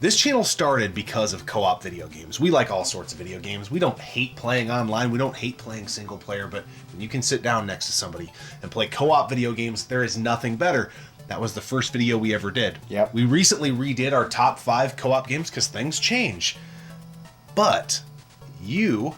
This channel started because of co-op video games. We like all sorts of video games. We don't hate playing online. We don't hate playing single player, but when you can sit down next to somebody and play co-op video games, there is nothing better. That was the first video we ever did. Yep. We recently redid our top 5 co-op games because things change. But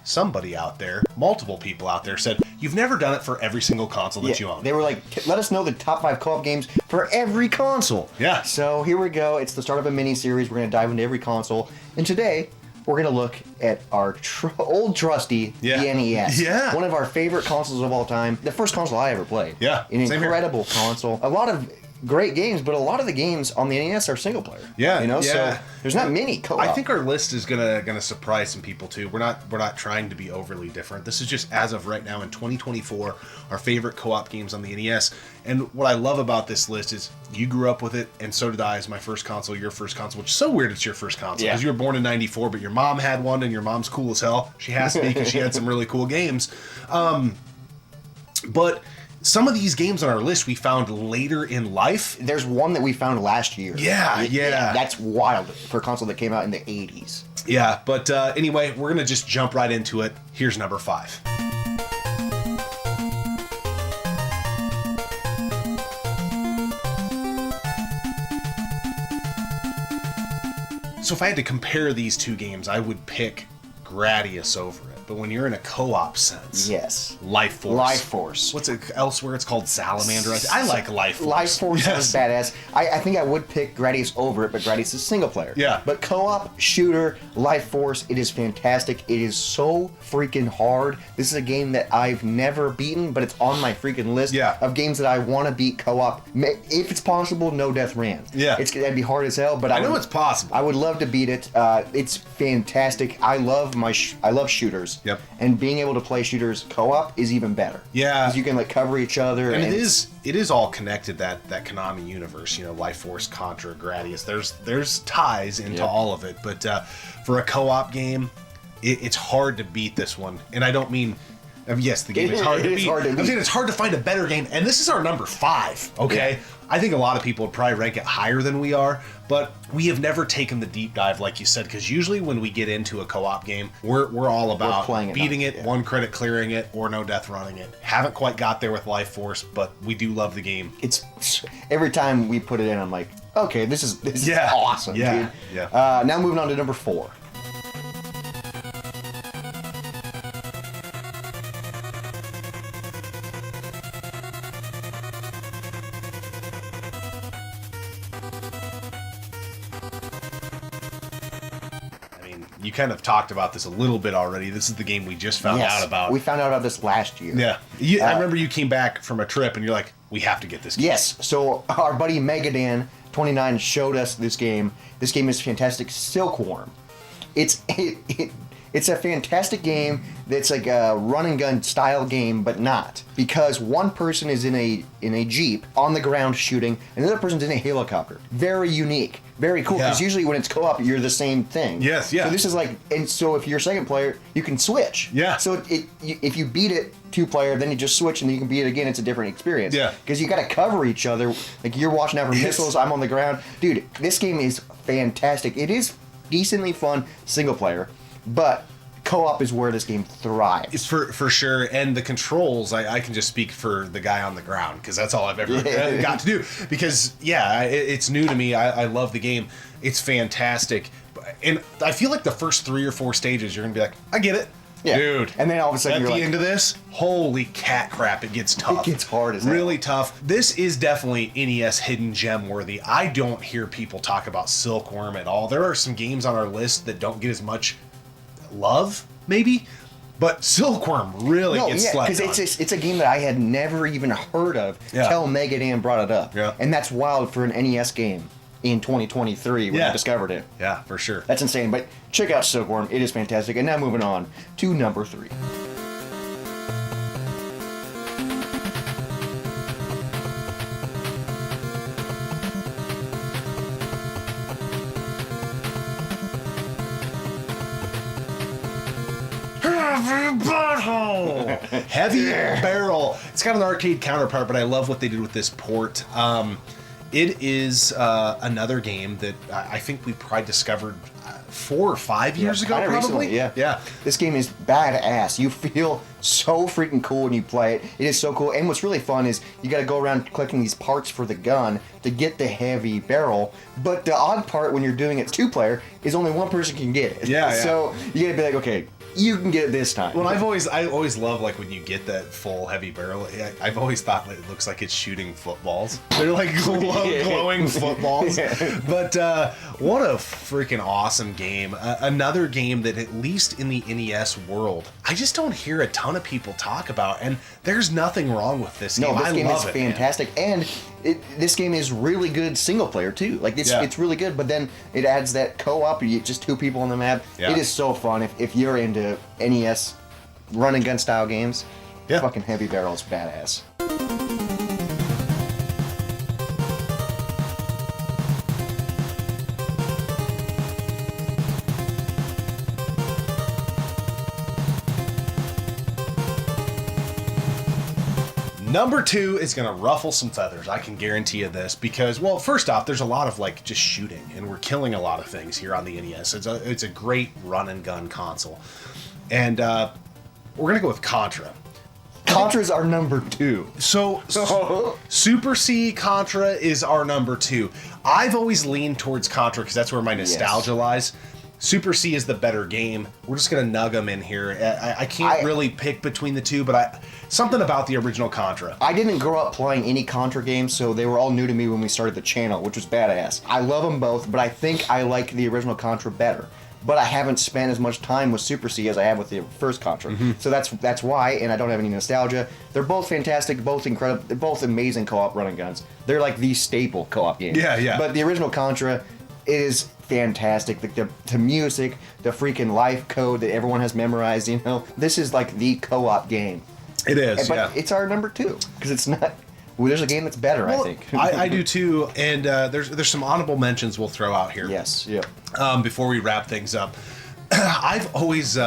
somebody out there, multiple people out there said, you've never done it for every single console that you own. They were like, let us know the top 5 co-op games for every console. Yeah. So here we go. It's the start of a mini-series. We're going to dive into every console. And today, we're going to look at our old trusty the NES. Yeah. One of our favorite consoles of all time. The first console I ever played. Yeah. An incredible console. A lot of great games, but a lot of the games on the NES are single player. Yeah, you know, yeah. So there's not many co-op. I think our list is gonna surprise some people too. We're not trying to be overly different. This is just as of right now in 2024, our favorite co-op games on the NES. And what I love about this list is you grew up with it, and so did I as my first console, your first console, which is so weird it's your first console because you were born in '94, but your mom had one, and your mom's cool as hell. She has to be because she had some really cool games. But some of these games on our list we found later in life. There's one that we found last year. Yeah. That's wild for a console that came out in the 80s. Yeah, but anyway, we're going to just jump right into it. Here's number 5. So if I had to compare these two games, I would pick Gradius over it. But when you're in a co-op sense, yes, Life Force. Life Force. What's it elsewhere? It's called Salamander. I like Life Force. Life Force is badass. I think I would pick Gradius over it, but Gradius is single player. Yeah. But co-op, shooter, Life Force, it is fantastic. It is so freaking hard. This is a game that I've never beaten, but it's on my freaking list of games that I want to beat co-op. If it's possible, no death ran. Yeah. That'd be hard as hell, but I know it's possible. I would love to beat it. It's fantastic. I love shooters. Yep. And being able to play shooters co-op is even better. Yeah. Because you can like cover each other. And it is all connected, that Konami universe, you know, Life Force, Contra, Gradius. There's ties into all of it. But for a co-op game, it's hard to beat this one. And I don't mean, yes, the game is hard to beat. I'm saying it's hard to find a better game. And this is our number 5, okay? Yeah. I think a lot of people would probably rank it higher than we are, but we have never taken the deep dive, like you said, because usually when we get into a co-op game, we're all about beating it, one credit clearing it, or no death running it. Haven't quite got there with Life Force, but we do love the game. It's every time we put it in, I'm like, okay, this is awesome, dude. Yeah. Now moving on to number 4. You kind of talked about this a little bit already. This is the game we just found out about. We found out about this last year. Yeah. I remember you came back from a trip and you're like, we have to get this game. Yes. So our buddy Megadan29 showed us this game. This game is fantastic. Silkworm. It's a fantastic game that's like a run and gun style game, but not. Because one person is in a Jeep on the ground shooting, and the other person's in a helicopter. Very unique. Very cool, because usually when it's co-op, you're the same thing. Yes, yeah. So this is like, and so if you're a second player, you can switch. Yeah. So if you beat it 2-player, then you just switch and then you can beat it again. It's a different experience. Yeah. Because you got to cover each other. Like you're watching out for missiles, I'm on the ground. Dude, this game is fantastic. It is decently fun single player, but co-op is where this game thrives. It's for sure, and the controls, I can just speak for the guy on the ground, because that's all I've ever got to do. Because, it's new to me. I love the game. It's fantastic. And I feel like the first 3 or 4 stages, you're going to be like, I get it. Yeah. Dude. And then all of a sudden at you're the like, end of this, holy cat crap, it gets tough. It gets hard as hell. Really tough. This is definitely NES hidden gem worthy. I don't hear people talk about Silkworm at all. There are some games on our list that don't get as much love, maybe, but Silkworm really gets slept on. Because it's a game that I had never even heard of till Megadan brought it up. Yeah. And that's wild for an NES game in 2023 when I discovered it. Yeah, for sure. That's insane. But check out Silkworm. It is fantastic. And now moving on to number 3. Heavy Barrel. It's got an arcade counterpart, but I love what they did with this port. It is another game that I think we probably discovered 4 or 5 years ago, probably. Recently, yeah. Yeah. This game is badass. You feel so freaking cool when you play it. It is so cool. And what's really fun is you got to go around collecting these parts for the gun to get the heavy barrel. But the odd part when you're doing it 2-player is only one person can get it. Yeah. So you got to be like, okay, you can get it this time. Well, I always love like when you get that full heavy barrel. I've always thought that it looks like it's shooting footballs. They're like glowing footballs. Yeah. But what a freaking awesome game! Another game that at least in the NES world, I just don't hear a ton of people talk about. And there's nothing wrong with this game. No, this game is it, fantastic, and this game is really good single player too. Like it's really good, but then it adds that co-op. You just 2 people on the map. Yeah. It is so fun if you're into NES run and gun style games. Yeah. Fucking Heavy Barrel is badass. Number 2 is going to ruffle some feathers. I can guarantee you this because, well, first off, there's a lot of like just shooting, and we're killing a lot of things here on the NES. It's a great run and gun console, and we're gonna go with Contra. Contra's our number 2. So Super C Contra is our number 2. I've always leaned towards Contra because that's where my nostalgia lies. Super C is the better game. We're just gonna nug them in here. I can't really pick between the two, but something about the original Contra. I didn't grow up playing any Contra games, so they were all new to me when we started the channel, which was badass. I love them both, but I think I like the original Contra better. But I haven't spent as much time with Super C as I have with the first Contra. Mm-hmm. So that's why, and I don't have any nostalgia. They're both fantastic, both incredible, they're both amazing co-op running guns. They're like the staple co-op game. Yeah. But the original Contra is fantastic. The music, the freaking life code that everyone has memorized, you know. This is like the co-op game. It is, but it's our number 2 because it's not. Well, there's a game that's better, I think. I do too, and there's some honorable mentions we'll throw out here. Yes, yeah. Before we wrap things up, I've always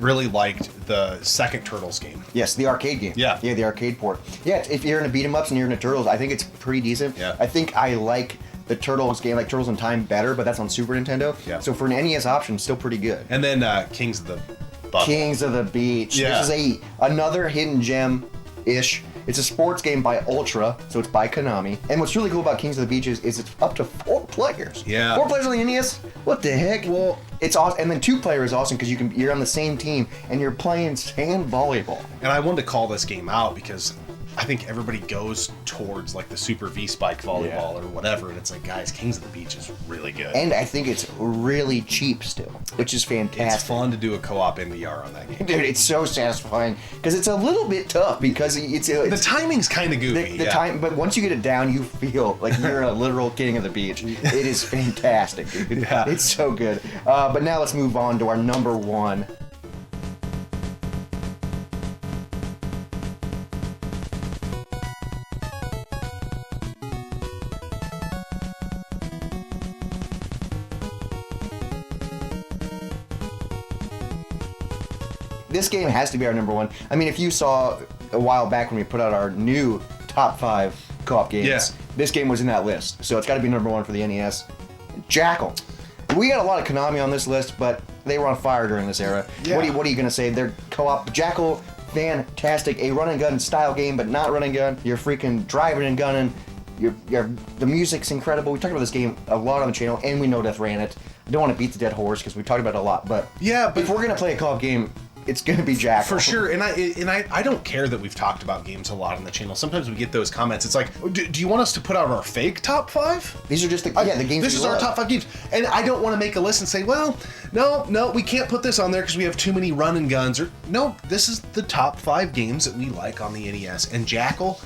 really liked the second Turtles game. Yes, the arcade game. Yeah, the arcade port. Yeah, if you're into beat 'em ups and you're into Turtles, I think it's pretty decent. Yeah. I think I like the Turtles game, like Turtles in Time, better, but that's on Super Nintendo. Yeah. So for an NES option, still pretty good. And then Kings of the Buff. Kings of the Beach. Yeah. This is another hidden gem-ish. It's a sports game by Ultra, so it's by Konami. And what's really cool about Kings of the Beach is it's up to 4 players. Yeah. 4 players on the NES? What the heck? Well, it's awesome. And then 2-player is awesome because you're on the same team and you're playing sand volleyball. And I wanted to call this game out because I think everybody goes towards like the Super V-Spike volleyball or whatever, and it's like, guys, Kings of the Beach is really good. And I think it's really cheap still, which is fantastic. It's fun to do a co-op NVR on that game. Dude, it's so satisfying because it's a little bit tough because it's the timing's kind of goofy. The time, but once you get it down, you feel like you're a literal king of the beach. It is fantastic, dude. Yeah. It's so good. But now let's move on to our number 1. This game has to be our number 1. I mean, if you saw a while back when we put out our new top 5 co-op games, this game was in that list. So it's got to be number 1 for the NES. Jackal. We got a lot of Konami on this list, but they were on fire during this era. Yeah. What are you going to say? They're co-op. Jackal, fantastic. A run and gun style game, but not run and gun. You're freaking driving and gunning. The music's incredible. We talked about this game a lot on the channel, and we know Death ran it. I don't want to beat the dead horse because we talked about it a lot, but if we're going to play a co-op game, it's going to be Jackal. For sure, and I don't care that we've talked about games a lot on the channel. Sometimes we get those comments. It's like, do you want us to put out our fake top 5? These are just the games. This is our top 5 games, and I don't want to make a list and say, well, no, we can't put this on there because we have too many run and guns. Or no, this is the top 5 games that we like on the NES, and Jackal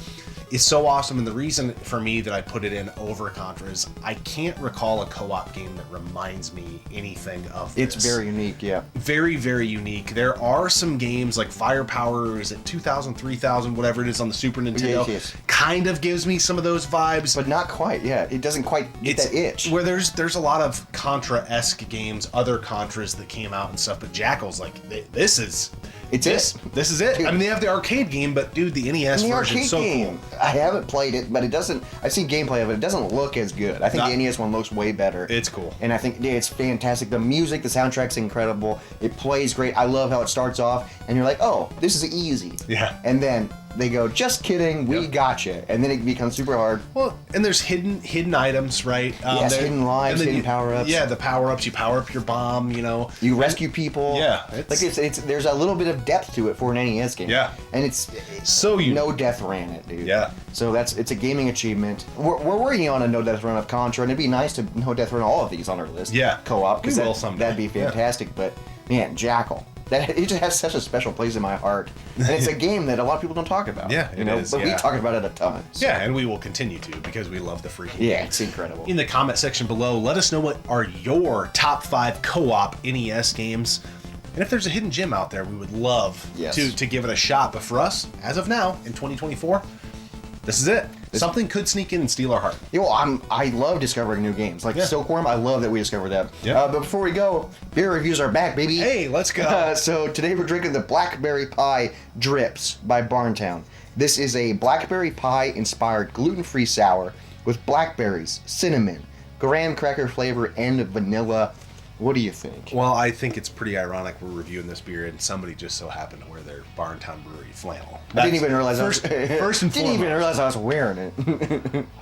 is so awesome. And the reason for me that I put it in over Contra is I can't recall a co-op game that reminds me anything of this. It's very unique, yeah. Very, very unique. There are some games like Firepower, is it 2000, 3000, whatever it is on the Super Nintendo, yes. Kind of gives me some of those vibes. But not quite, yeah. It doesn't quite get that itch. Where there's a lot of Contra-esque games, other Contras that came out and stuff, but Jackal's like, this is This is it. Dude. I mean, they have the arcade game, but dude, the NES version is so cool. I haven't played it, but it doesn't. I've seen gameplay of it. It doesn't look as good. I think the NES one looks way better. It's cool, and I think it's fantastic. The music, the soundtrack's incredible. It plays great. I love how it starts off, and you're like, oh, this is easy. Yeah. And then they go, just kidding, we gotcha, and then it becomes super hard. Well, and there's hidden items, right? Yes, hidden lives, hidden power-ups. Yeah, the power-ups. You power up your bomb, you know. You rescue people. Yeah. It's there's a little bit of depth to it for an NES game. Yeah. And it's so unique. No death ran it, dude. Yeah. So it's a gaming achievement. We're working on a no death run of Contra, and it'd be nice to no death run all of these on our list. Yeah. Co-op, because that'd be Yeah. fantastic. But man, Jackal. It just has such a special place in my heart, and it's a game that a lot of people don't talk about. Yeah, it is. But we talk about it a ton. So. Yeah, and we will continue to because we love the freaking game. Yeah, it's incredible. In the comment section below, let us know what are your top 5 co-op NES games, and if there's a hidden gem out there, we would love to give it a shot. But for us, as of now, in 2024, this is it. Something could sneak in and steal our heart. Yeah, well, I love discovering new games. Like Silkworm, I love that we discovered that. Yeah. But before we go, beer reviews are back, baby. Hey, let's go. So today we're drinking the Blackberry Pie Drips by Barntown. This is a blackberry pie inspired gluten-free sour with blackberries, cinnamon, graham cracker flavor, and vanilla. What do you think? Well, I think it's pretty ironic we're reviewing this beer and somebody just so happened to wear their Barntown Brewery flannel. I didn't even realize first and foremost. Didn't even realize I was wearing it.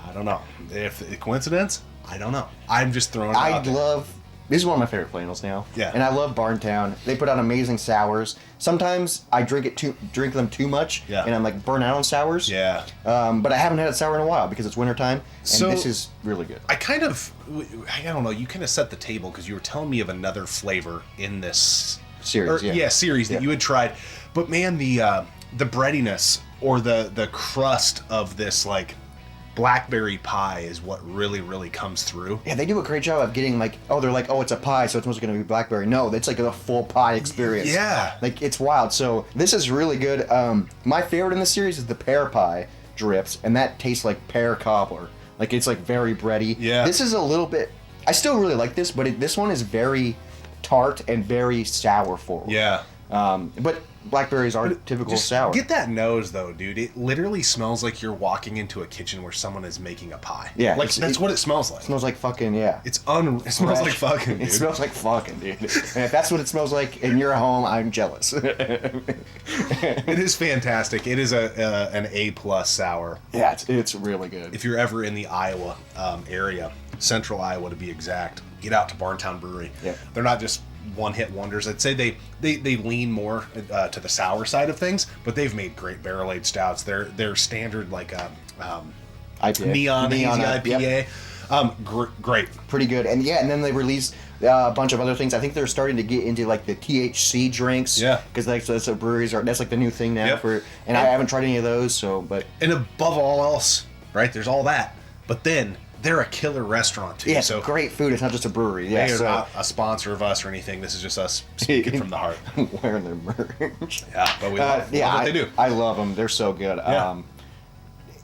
I don't know. If coincidence, I don't know. I'm just throwing it out there. This is one of my favorite flannels now. Yeah. And I love Barntown. They put out amazing sours. Sometimes I drink them too much, and I'm like burnt out on sours. Yeah. But I haven't had a sour in a while because it's wintertime, and So, this is really good. I don't know, you kind of set the table because you were telling me of another flavor in this Series, series that you had tried. But man, the breadiness or the crust of this like blackberry pie is what really comes through. Yeah, they do a great job of getting it's a pie, so it's mostly going to be blackberry. No, it's like a full pie experience. Yeah. Like, it's wild. So, this is really good. My favorite in this series is the pear pie drips, and that tastes like pear cobbler. Like, it's like very bready. Yeah. This is a little bit... I still really like this, but this one is very tart and very sour forward. Yeah. But blackberries are typical Just sour. Get that nose though, dude. It literally smells like you're walking into a kitchen where someone is making a pie. Yeah, like that's what it smells like. It smells like fucking, yeah. It smells like fucking, dude. It smells like fucking, dude. And if that's what it smells like and you're at home, I'm jealous. It is fantastic. It is an A+ sour. Yeah, it's really good. If you're ever in the Iowa area, central Iowa to be exact, get out to Barntown Brewery. Yeah. They're not just one-hit wonders. I'd say they lean more to the sour side of things, but they've made great barrel-aged stouts. They're standard like IPA. neon hazy IPA. Yep. Great. Pretty good. And then they released a bunch of other things. I think they're starting to get into like the THC drinks. Yeah. Because that's what breweries are. That's like the new thing now. Yep. I haven't tried any of those. So, but and above all else, right? There's all that, but then they're a killer restaurant too. Yeah, so great food. It's not just a brewery. Yeah, they are not a sponsor of us or anything. This is just us speaking from the heart. Wearing their merch. Yeah, but we love what they do. I love them. They're so good. Yeah.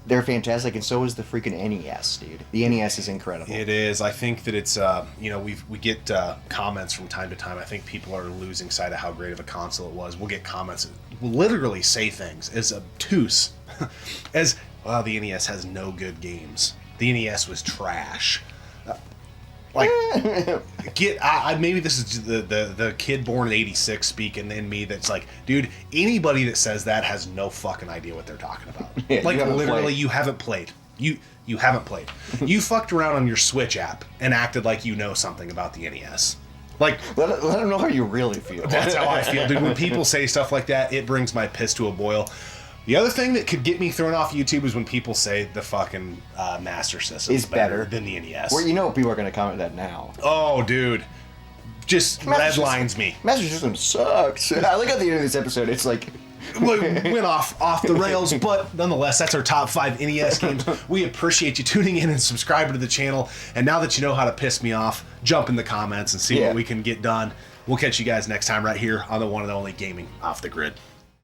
They're fantastic, and so is the freaking NES, dude. The NES is incredible. It is. I think that it's we get comments from time to time. I think people are losing sight of how great of a console it was. We'll get comments that will literally say things as obtuse as, "Wow, the NES has no good games. The NES was trash." Maybe this is the kid born in '86 speaking in me that's like, dude, anybody that says that has no fucking idea what they're talking about. Yeah, like literally, you haven't played. You haven't played. You fucked around on your Switch app and acted like you know something about the NES. Like, let them know how you really feel. That's how I feel, dude. When people say stuff like that, it brings my piss to a boil. The other thing that could get me thrown off YouTube is when people say the fucking Master System is better than the NES. Well, people are going to comment that now. Oh, dude. Just redlines me. Master System sucks. I look at the end of this episode, it's like... went off the rails, but nonetheless, that's our top 5 NES games. We appreciate you tuning in and subscribing to the channel. And now that you know how to piss me off, jump in the comments and see what we can get done. We'll catch you guys next time right here on the one and only Gaming Off the Grid.